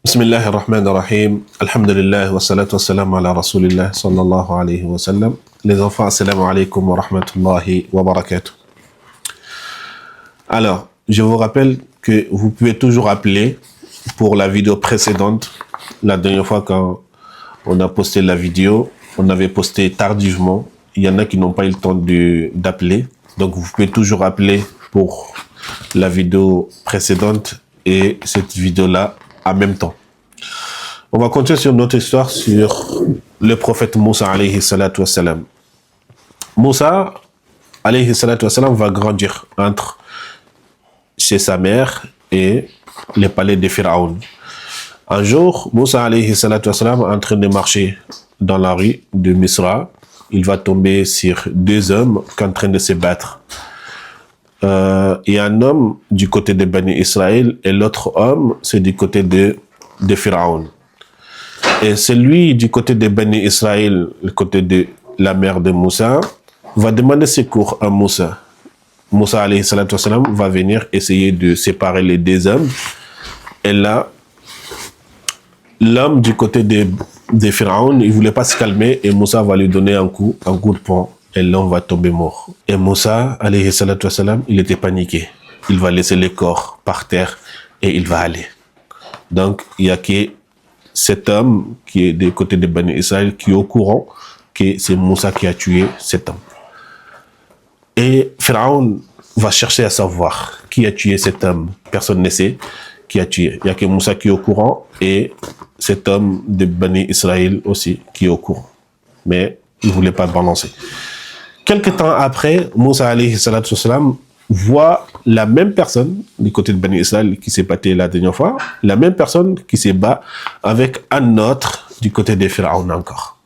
بسم الله الرحمن الرحيم الحمد لله والصلاة والسلام على رسول الله صلى الله عليه وسلم. Les enfants, assalamu alaikum wa rahmatullahi wa barakatuh. Alors, je vous rappelle que vous pouvez toujours appeler pour la vidéo précédente. La dernière fois quand on a posté la vidéo, on avait posté tardivement. Il y en a qui n'ont pas eu le temps d'appeler. Donc, vous pouvez toujours appeler pour la vidéo précédente et cette vidéo-là en même temps. On va continuer sur notre histoire sur le prophète Moussa alayhi salatu wassalam. Moussa alayhi salatu wassalam va grandir entre chez sa mère et les palais de Pharaon. Un jour, Moussa alayhi salatu wassalam est en train de marcher dans la rue de Misra. Il va tomber sur deux hommes qui sont en train de se battre. Il y a un homme du côté de Bani Israël et l'autre homme, c'est du côté de Pharaon. Et celui du côté de Bani Israël, le côté de la mère de Moussa, va demander secours à Moussa. Moussa alayhi salatu wassalam va venir essayer de séparer les deux hommes. Et là, l'homme du côté de Pharaon, il voulait pas se calmer et Moussa va lui donner un coup de poing. Et l'homme va tomber mort. Et Moussa, alayhi salatu wassalam, il était paniqué. Il va laisser le corps par terre et il va aller. Donc, il y a que cet homme qui est du côté de Bani Israël qui est au courant que c'est Moussa qui a tué cet homme. Et Pharaon va chercher à savoir qui a tué cet homme. Personne ne sait qui a tué. Il y a que Moussa qui est au courant et cet homme de Bani Israël aussi qui est au courant. Mais il ne voulait pas balancer. Quelque temps après, Moussa alayhi salatu wassalam voit la même personne du côté de Bani Israël qui s'est battu la dernière fois, la même personne qui se bat avec un autre du côté de Pharaon encore.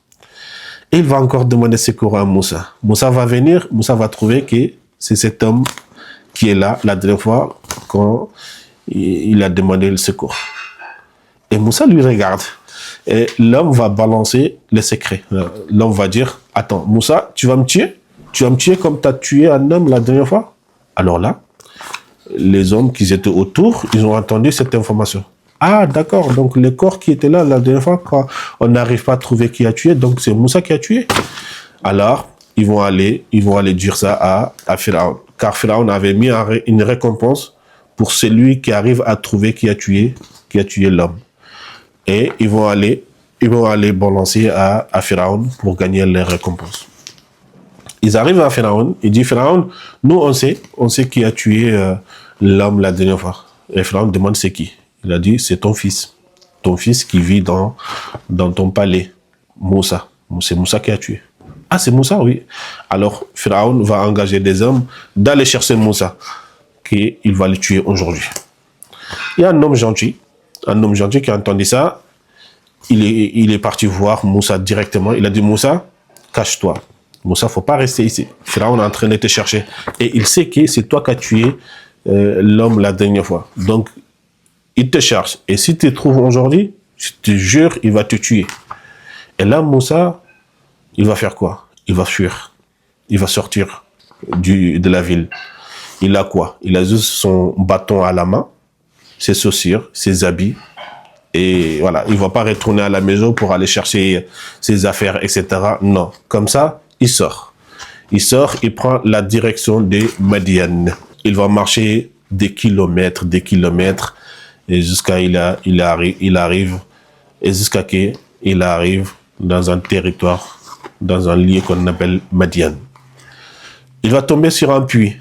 Et il va encore demander secours à Moussa. Moussa va venir, Moussa va trouver que c'est cet homme qui est là la dernière fois quand il a demandé le secours. Et Moussa lui regarde. Et l'homme va balancer le secret. L'homme va dire, attends, Moussa, tu vas me tuer? Tu vas me tuer comme tu as tué un homme la dernière fois? Alors là, les hommes qui étaient autour, ils ont entendu cette information. Ah, d'accord, donc le corps qui était là la dernière fois, quand on n'arrive pas à trouver qui a tué, donc c'est Moussa qui a tué. Alors, ils vont aller dire ça à Pharaon. Car Pharaon avait mis une récompense pour celui qui arrive à trouver qui a tué l'homme. Et ils vont aller balancer à Pharaon pour gagner les récompenses. Ils arrivent à Pharaon, il dit Pharaon, nous on sait qui a tué l'homme la dernière fois. Et Pharaon demande c'est qui. Il a dit c'est ton fils qui vit dans ton palais, Moussa. C'est Moussa qui a tué. Ah c'est Moussa, oui. Alors Pharaon va engager des hommes d'aller chercher Moussa, qu'il va le tuer aujourd'hui. Il y a un homme gentil qui a entendu ça. Il est parti voir Moussa directement. Il a dit Moussa, cache-toi. Moussa, faut pas rester ici. Pharaon est en train de te chercher. Et il sait que c'est toi qui as tué l'homme la dernière fois. Donc, il te cherche. Et si tu te trouves aujourd'hui, je te jure, il va te tuer. Et là, Moussa, il va faire quoi? Il va fuir. Il va sortir de la ville. Il a quoi? Il a juste son bâton à la main, ses chaussures, ses habits. Et voilà, il ne va pas retourner à la maison pour aller chercher ses affaires, etc. Non, comme ça, il sort. Il prend la direction de Madian. Il va marcher des kilomètres, et jusqu'à il arrive dans un territoire, dans un lieu qu'on appelle Madian. Il va tomber sur un puits.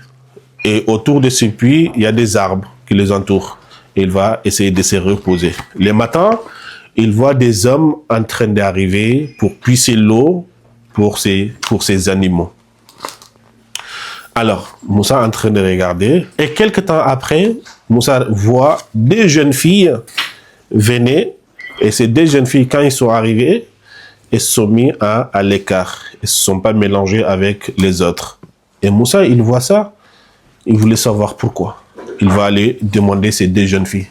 Et autour de ce puits, il y a des arbres qui les entourent. Il va essayer de se reposer. Le matin, il voit des hommes en train d'arriver pour puiser l'eau pour ses animaux. Alors, Moussa est en train de regarder. Et quelque temps après, Moussa voit deux jeunes filles venir. Et ces deux jeunes filles, quand ils sont arrivés, elles se sont mis à l'écart. Elles ne se sont pas mélangées avec les autres. Et Moussa, il voit ça. Il voulait savoir pourquoi. Il va aller demander ces deux jeunes filles.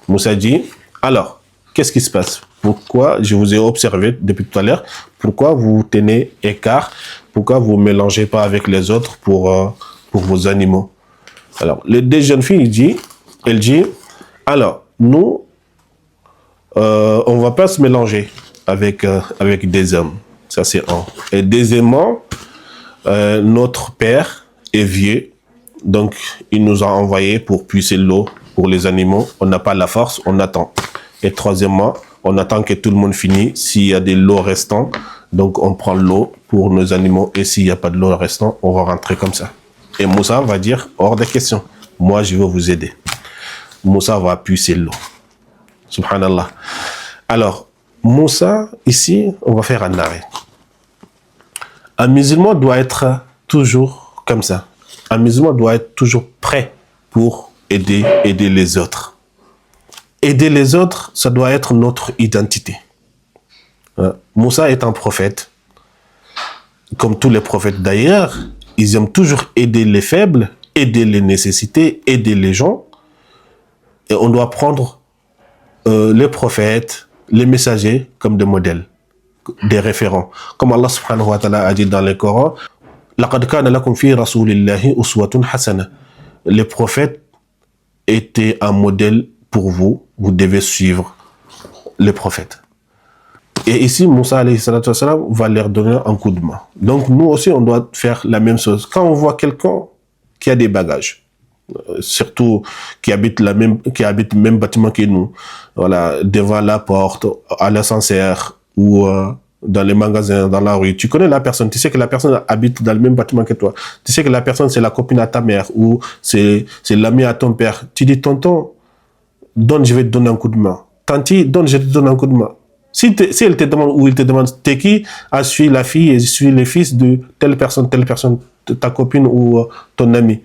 Moussa dit, alors, qu'est-ce qui se passe? Pourquoi je vous ai observé depuis tout à l'heure? Pourquoi vous vous tenez écart? Pourquoi vous ne mélangez pas avec les autres pour vos animaux? Alors, les deux jeunes filles, elle dit, alors, nous, on ne va pas se mélanger avec des hommes. Ça, c'est un. Et deuxièmement, notre père est vieux, donc il nous a envoyé pour puiser l'eau pour les animaux. On n'a pas la force, on attend. Et troisièmement, on attend que tout le monde finisse. S'il y a de l'eau restant, donc on prend l'eau pour nos animaux. Et s'il n'y a pas de l'eau restant, on va rentrer comme ça. Et Moussa va dire, hors de question, moi je vais vous aider. Moussa va puiser l'eau. Subhanallah. Alors, Moussa, ici, on va faire un arrêt. Un musulman doit être toujours comme ça. Un musulman doit être toujours prêt pour aider les autres. Aider les autres, ça doit être notre identité. Moussa est un prophète. Comme tous les prophètes d'ailleurs, ils aiment toujours aider les faibles, aider les nécessités, aider les gens. Et on doit prendre les prophètes, les messagers comme des modèles, des référents. Comme Allah subhanahu wa ta'ala a dit dans le Coran, لَقَدْ كَانَ لَكُمْ فِي رَسُولِ اللَّهِ أُسْوَةٌ حَسَنَةٌ. Les prophètes étaient un modèle pour vous. Vous devez suivre les prophètes. Et ici, Moussa alayhi salatu wassalam va leur donner un coup de main. Donc nous aussi, on doit faire la même chose. Quand on voit quelqu'un qui a des bagages, surtout qui habite le même bâtiment que nous, voilà, devant la porte, à l'ascenseur ou dans les magasins, dans la rue, tu connais la personne, tu sais que la personne habite dans le même bâtiment que toi, tu sais que la personne c'est la copine à ta mère ou c'est l'ami à ton père, tu dis tonton, donne, je vais te donner un coup de main. Tanti, donne, je te donne un coup de main. Si elle te demande ou il te demande, t'es qui? Ah, je suis la fille et je suis le fils de telle personne, ta copine ou ton ami.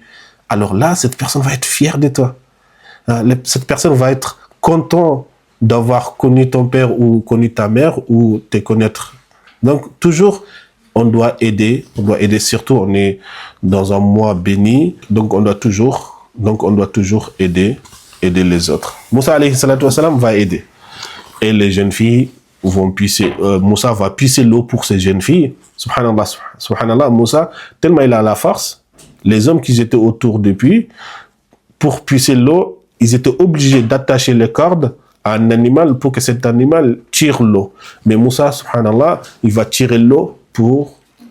Alors là, cette personne va être fière de toi. Cette personne va être contente d'avoir connu ton père ou connu ta mère ou te connaître. Donc, toujours, on doit aider, surtout, on est dans un mois béni, donc on doit toujours aider les autres. Moussa alayhi salatu wassalam va aider. Et les jeunes filles vont puiser, Moussa va puiser l'eau pour ces jeunes filles. Subhanallah, subhanallah, Moussa, tellement il a la force, les hommes qui étaient autour de lui, pour puiser l'eau, ils étaient obligés d'attacher les cordes à un animal pour que cet animal tire l'eau. Mais Moussa, subhanallah, il va tirer l'eau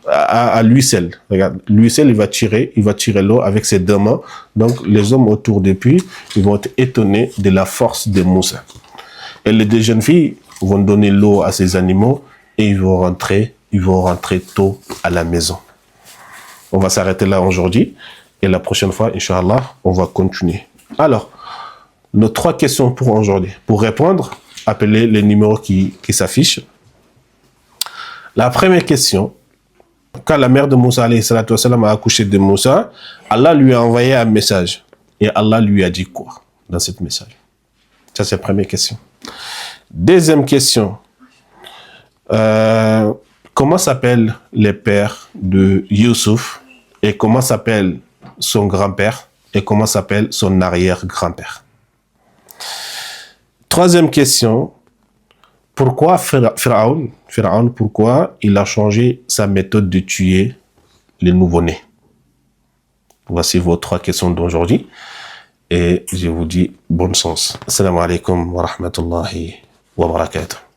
à lui seul. Regarde, lui seul, il va tirer l'eau avec ses deux mains. Donc, les hommes autour de lui, ils vont être étonnés de la force de Moussa. Et les deux jeunes filles vont donner l'eau à ces animaux et ils vont rentrer tôt à la maison. On va s'arrêter là aujourd'hui et la prochaine fois, Inch'Allah, on va continuer. Alors, nos 3 questions pour aujourd'hui. Pour répondre, appelez les numéros qui s'affichent. La première question, quand la mère de Moussa alayhi salatu wassalam a accouché de Moussa, Allah lui a envoyé un message. Et Allah lui a dit quoi dans ce message? Ça, c'est la première question. Deuxième question, comment s'appellent les pères de Youssouf et comment s'appelle son grand-père et comment s'appelle son arrière-grand-père? Troisième question, pourquoi Pharaon, pourquoi il a changé sa méthode de tuer les nouveau-nés? Voici vos 3 questions d'aujourd'hui et je vous dis bonne chance. Assalamu alaikum wa rahmatullahi wa barakatuh.